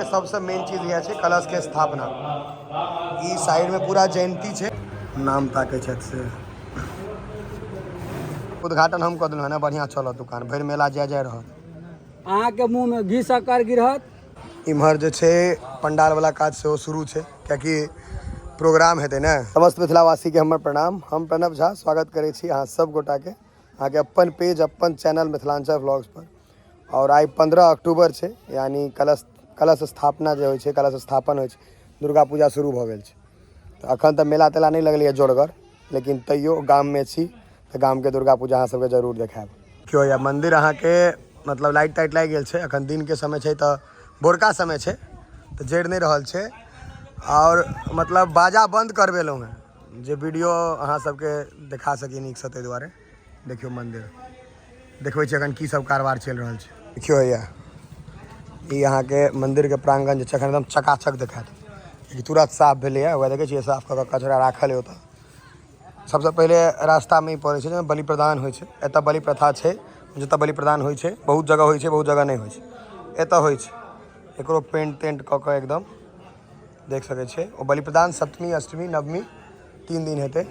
सबसे मेन चीज यह है कलश के स्थापना। ई साइड में पूरा जयंती है, नाम ताके छत से उद्घाटन हम कर दिल है ना। बढ़िया चलो दुकान भर मेला जाय जाय रह अहाँ के मुंह में घी शक्कर गिरहत। इम्हर जो है पंडाल वाला काज से शुरू है क्योंकि प्रोग्राम हेतै ने। समस्त मिथिलावासी के हमर प्रणाम। हम प्रणव झा स्वागत करे छी अहाँ सब गोटा के अहाँ के अपन पेज अपन चैनल मिथिलांचल व्लॉग्स पर। और आई 15 अक्टूबर है यानी कलश स्थापना जो होय छै, कलश स्थापन होय छै, दुर्गा पूजा शुरू भ गेल छै। तो अखन तक मेला तेला नहीं लगल जोरगर, लेकिन तैयो गाम में छी तो गाम के दुर्गा पूजा अहाँ सबके जरूर देखाब। क्यों या मंदिर अहाँ के मतलब लाइट ताइट लागि गेल छै। अखन दिन के समय है तो भोरका समय है तो जड़ नहीं रहल छै। और मतलब बाजा बंद करवेलहुँ हैं जे वीडियो अहाँ सबके देखा सकी नीक से, ताहि दुआरे देखियो मंदिर देखबै छी अखन की सब कारबार चल रहल छै। देखियो या ई अहाँ के मंदिर के प्रांगण जे छै एकदम चकाचक देखात, तुरंत साफ भेलै है। वह देखे छियै साफ कऽ के कचरा राखल है ओतऽ। सबसे पहले रास्ता में ही पड़े छै बलि प्रदान होइ छै। एतऽ बलि प्रथा छै, जतऽ बलि प्रदान होइ छै बहुत जगह होइ छै, बहुत जगह नहीं होइ छै। एतऽ होइ छै, एकरो पेंट तेंट कऽ के एकदम देख सके छे। और बलि प्रदान सप्तमी अष्टमी नवमी 3 दिन हेतै।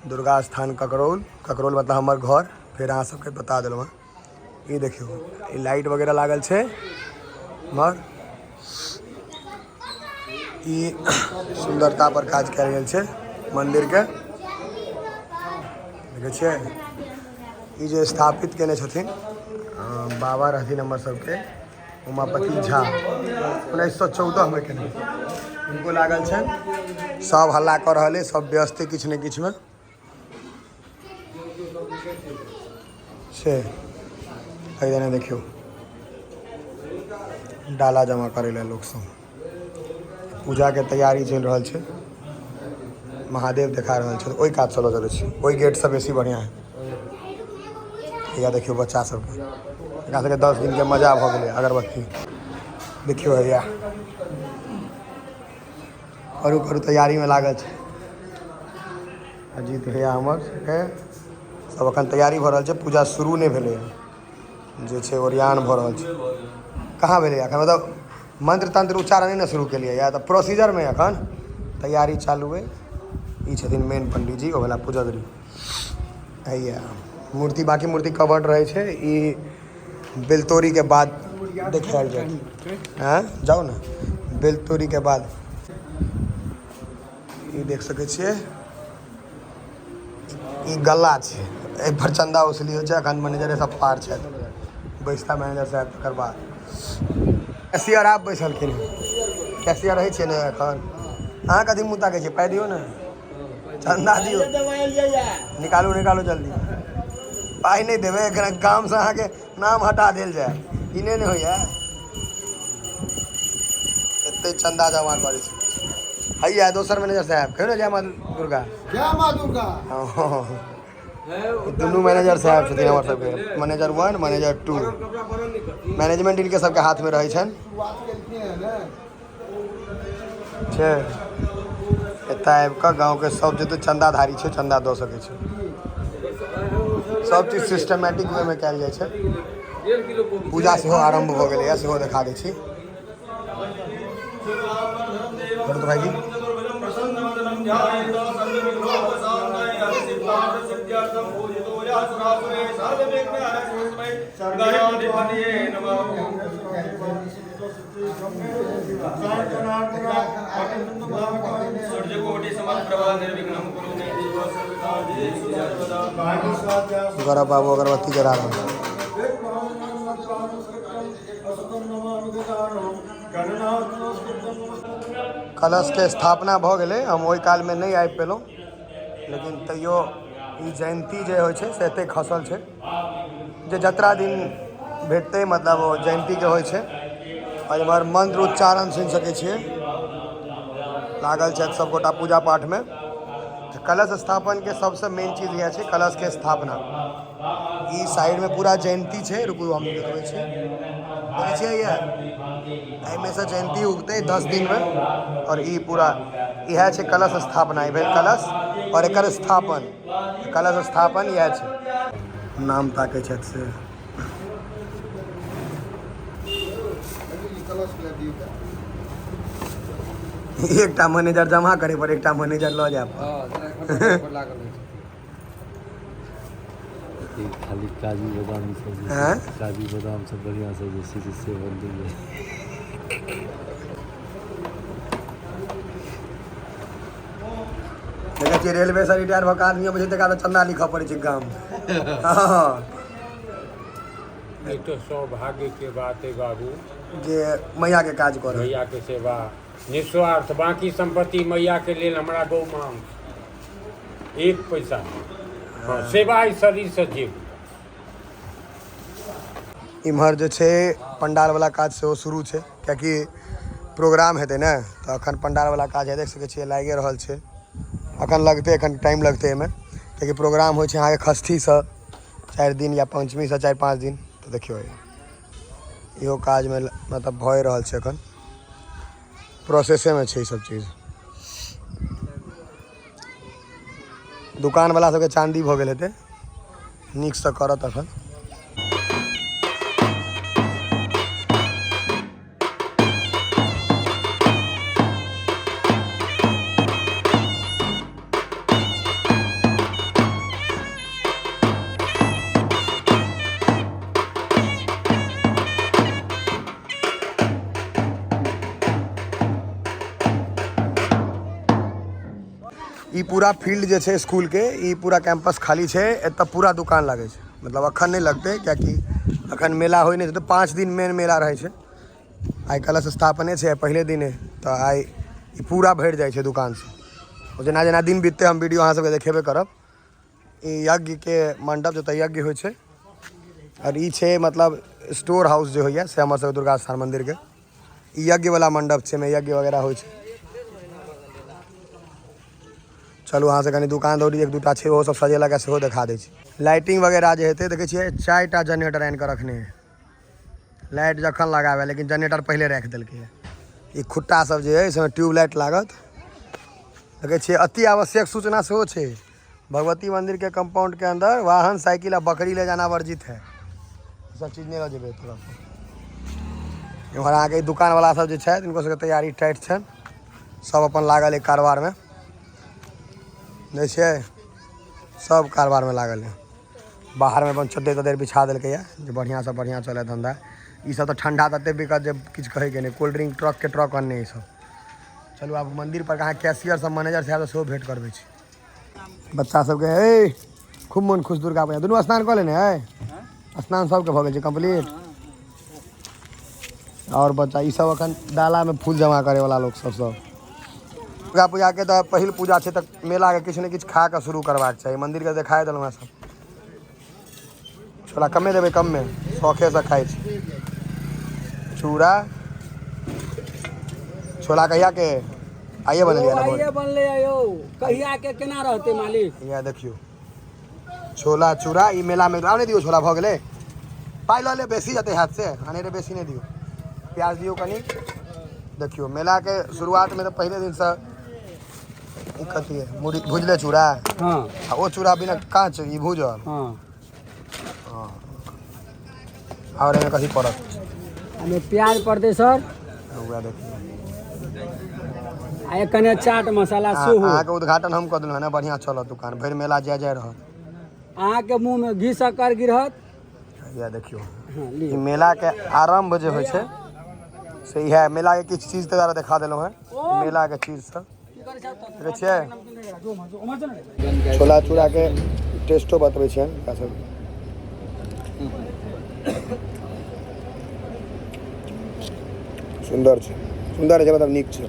दुर्गा स्थान ककरोल, ककरोल मतलब हमर घर। फिर अहाँ सबके बता देलहुँ ये देखियो ये लाइट वगैरह लागल छै मगर ई सुंदरता पर काज कयल गेल छै मंदिर के। देखे छियै ई जे स्थापित केने छथिन बाबा रहथिन हमर सबके उमापति झा 1914 में केने। उनको लागल छनि। सब हल्ला कर रहा है, सब व्यस्त है किछु ने किछु में से। देने देखियो डाला जमा करे ला लोग सब, पूजा के तैयारी चल रहा है। महादेव देखा रहा है, ओहि काज चलो चले छी। ओहि गेट से बेसी बढ़िया है। या देखियो बच्चा सबके एकरा सबके 10 दिन के मजा भ गेलै। अगरबत्ती देखियो हैया करू करू तैयारी में लागल छै। अजीत भैया हमर सबके सब अखन तैयारी भ रहल छै। पूजा शुरू नहीं भेलै जे छै, ओरियान भ रहल छै। कहाँ भेलै अखन, मतलब मंत्र तंत्र उच्चारण नहीं ना शुरू केलिए या तो प्रोसीजर में अखन तैयारी चालू है। ई छथिन मेन पंडित जी, ओवला पुजगरी हैया। मूर्ति बाकी मूर्ति कवर्ड रहे छै। ई बेलतोरी के बाद देखायल जाए। हाँ जाओ ना बेलतोरी के बाद ई देख सके छियै। ई गला छै, एहि पर चंदा वसूली होइ छै। अखन मैनेजर सब पार छै, बैसता मैनेजर साहब तकर बाद कैशियर आप बैसलखिन। कैशियर रहै छियै ने एखन। अहाँ कथी मुँह ताकै छियै, पाइ दियौ ने, चंदा दियौ, निकालू निकालू जल्दी। पाइ नहीं देवे गाम से अहाँ के नाम हटा देल जाए, ई नहीं ने होइए। एते चंदा जमा करे छै। हैया दोसर मैनेजर साहब कहियो जय माँ दुर्गा। जय माँ दुर्गा। दुनू मैनेजर साहब छथिन हमर सबके, मैनेजर 1 मैनेजर 2। मैनेजमेंट इनके सबके हाथ में रहै छनि। एतऽ आबि कऽ गाँव के सब जते चंदाधारी छै चंदा दऽ सकै छै। सब चीज सिस्टमेटिक वे में कयल जाइ छै। पूजा सेहो आरंभ भऽ गेलैए, सेहो देखा दै छी। भरत भाईजी गौरव बाबू अगरबत्ती जला रहा है। कलश के स्थापना भ गेलै। हम ओहि काल में नहीं आबि पेलहुँ, लेकिन तैयो ई जयंती जे होइ छै से एते खसल छै जे जतरा दिन भेटतै मतलब ओ जयंती के होइ छै। और एम्हर मंत्र उच्चारण सुनि सकै छियै, लागल छथि सब गोटा पूजा पाठ में। कलश स्थापन के सबसे मेन चीज यह है कलश के स्थापना। ई साइड में पूरा जयंती है, रुकू हम देखबै छी। देखे छियै ये एहिमे से जयंती उगते 10 दिन में। और ई पूरा यह है कलश स्थापना। भेल कलश और एकर स्थापन, कलश स्थापन यह है। नाम ताके छथि से एकटा मैनेजर जमा करे पर एकटा मैनेजर ल जाए खाली काजू बादाम सब हैं? काजू बादाम सब बढ़िया से जैसे से बन रही है। देखै छियै रेलवे से रिटायर भऽ कऽ आदमी अबै छै तकरा तऽ चन्दा लिखऽ पड़ै छै गाम हाँ ये तो सौभाग्य के बात है बाबू। जे मैया के काज करे मैया के सेवा निस्वार्थ, बाकी संपत्ति मैया के लेल हमरा गौ मांग एक पैसा नहीं। हाँ, सेवा ही शरीर से जीव। इम्हर जे छै पंडाल वाला काज सेहो शुरू छै कियाकि प्रोग्राम हेतै ने तऽ अखन पंडाल वाला काज है देख सकै छियै लागे रहल छै। अखन लगतै, अखन टाइम लगतै एहिमे कियाकि प्रोग्राम होइ छै अहाँके षष्ठीसँ 4 दिन या पंचमीसँ 4-5 दिन। तऽ देखियौ इहो काजमे मतलब भऽ रहल छै, अखन प्रोसेसेमे छै ई सब चीज। दुकानवला सबके चाँदी भऽ गेल हेतै, नीकसँ करत अखन। ई पूरा फील्ड जे छै स्कूल के, ई पूरा कैंपस खाली छै, एतऽ पूरा दुकान लागै छै। मतलब अखन नहीं लगते कियाकि अखन मेला होइ नहीं छै, तो 5 दिन मेन मेला रहे छै। आई कलश स्थापने छै, पहले दिन तो आई ई पूरा भरि जाइ छै दुकान से। जेना जेना दिन बीतते हम वीडियो अहाँ सबके देखेबे करब। ई यज्ञ के मंडप जतऽ यज्ञ होइ छै, और ई छै मतलब स्टोर हाउस जे होइए से हमर सबके दुर्गा स्थान मंदिर के। ई यज्ञ वाला मंडप छै, में यज्ञ वगैरह होइ छै। चलू अहाँ से कनी दुकान दौड़ी 1-2टा छै ओहो सब सजेलक है सेहो देखा दै छी। लाइटिंग वगैरह जे हेतै देखै छियै 4टा जनरेटर आनि कऽ रखने है। लाइट जखन लगावे लेकिन जनरेटर पहले राखि देलकै है। ई खुट्टा सब जे है इसमें ट्यूबलाइट लागत। देखै छियै अति आवश्यक सूचना सेहो छै, भगवती मंदिर के कंपाउंड के अंदर वाहन साइकिल आ बकरी ले जाना वर्जित है। सब चीज नहीं लऽ जेबै तरफ। एम्हर अहाँके दुकान वाला सब जे छथि इनको सबके तैयारी टाइट छनि, सब अपन लागल है कारबार में। नहीं छै सब कारबार में लागल है। बाहर में अपन चद्दर तद्दर बिछा देलकै है जे बढ़िया से बढ़िया चले धंधा। ई सब तो ठंडा तते बिकत जे किछु कहे के नहीं, कोल्ड ड्रिंक ट्रक के ट्रक अन्ने ई सब। चलू आब मंदिर पर कहाँ कैशियर सब मैनेजर साहब से सेहो भेंट करबै छी। बच्चा सबके हे खूब मन खुश दुर्गा पूजा दुनू स्नान कऽ लेने है, स्नान सबके भऽ गेल छै कंप्लीट। और बच्चा ई सब अखन डाला में फूल जमा करे वाला लोग सब दुर्गा पूजा के तो पहिल पूजा छै, तक मेला के किछु ने किछु खा के शुरू करबाक चाहिए। मंदिर के देखाए देलहुँ सब, छोला कमे देबै कम में, शौखे से खाइ छी। चूड़ा छोला कहिया के आइए बनलिए आइए बनले यौ, कहिया के केना रहते मालिक। यहाँ देखियो छोला चूड़ा ई मेला में आब नहीं दियो, छोला भऽ गेलै पाइ लऽ ले, बेसी जते हाथ से अने रे बेसी नहीं दियो। प्याज दियो कनी। देखियो मेला के शुरुआत में तो पहले दिन से कथी है मुड़ी भुजले चूड़ा, हाँ आ वो चूड़ा बिना कांच ई भूजल। हाँ और एमे कथी पड़त, हमें प्याज पड़ते सर, उएह देखियो आ एक कने चाट मसाला सेहो। अहाँके उद्घाटन हम कऽ देलहुँ है ना, बढ़िया चलत दुकान, भरि मेला जय जय रहत। अहाँ के मुंह में घी शक्कर गिरहत। यह देखियो हाँ ई लिअ। मेला के आरंभ जे होइ छै से इएह मेला के किछु चीज तैयार देखा देलहुँ है। मेला के चीज सब देखै छियै, छोला चूड़ा के टेस्टो बतबै छियनि हुनका सब। सुंदर छै, सुंदर छै मतलब नीक छै।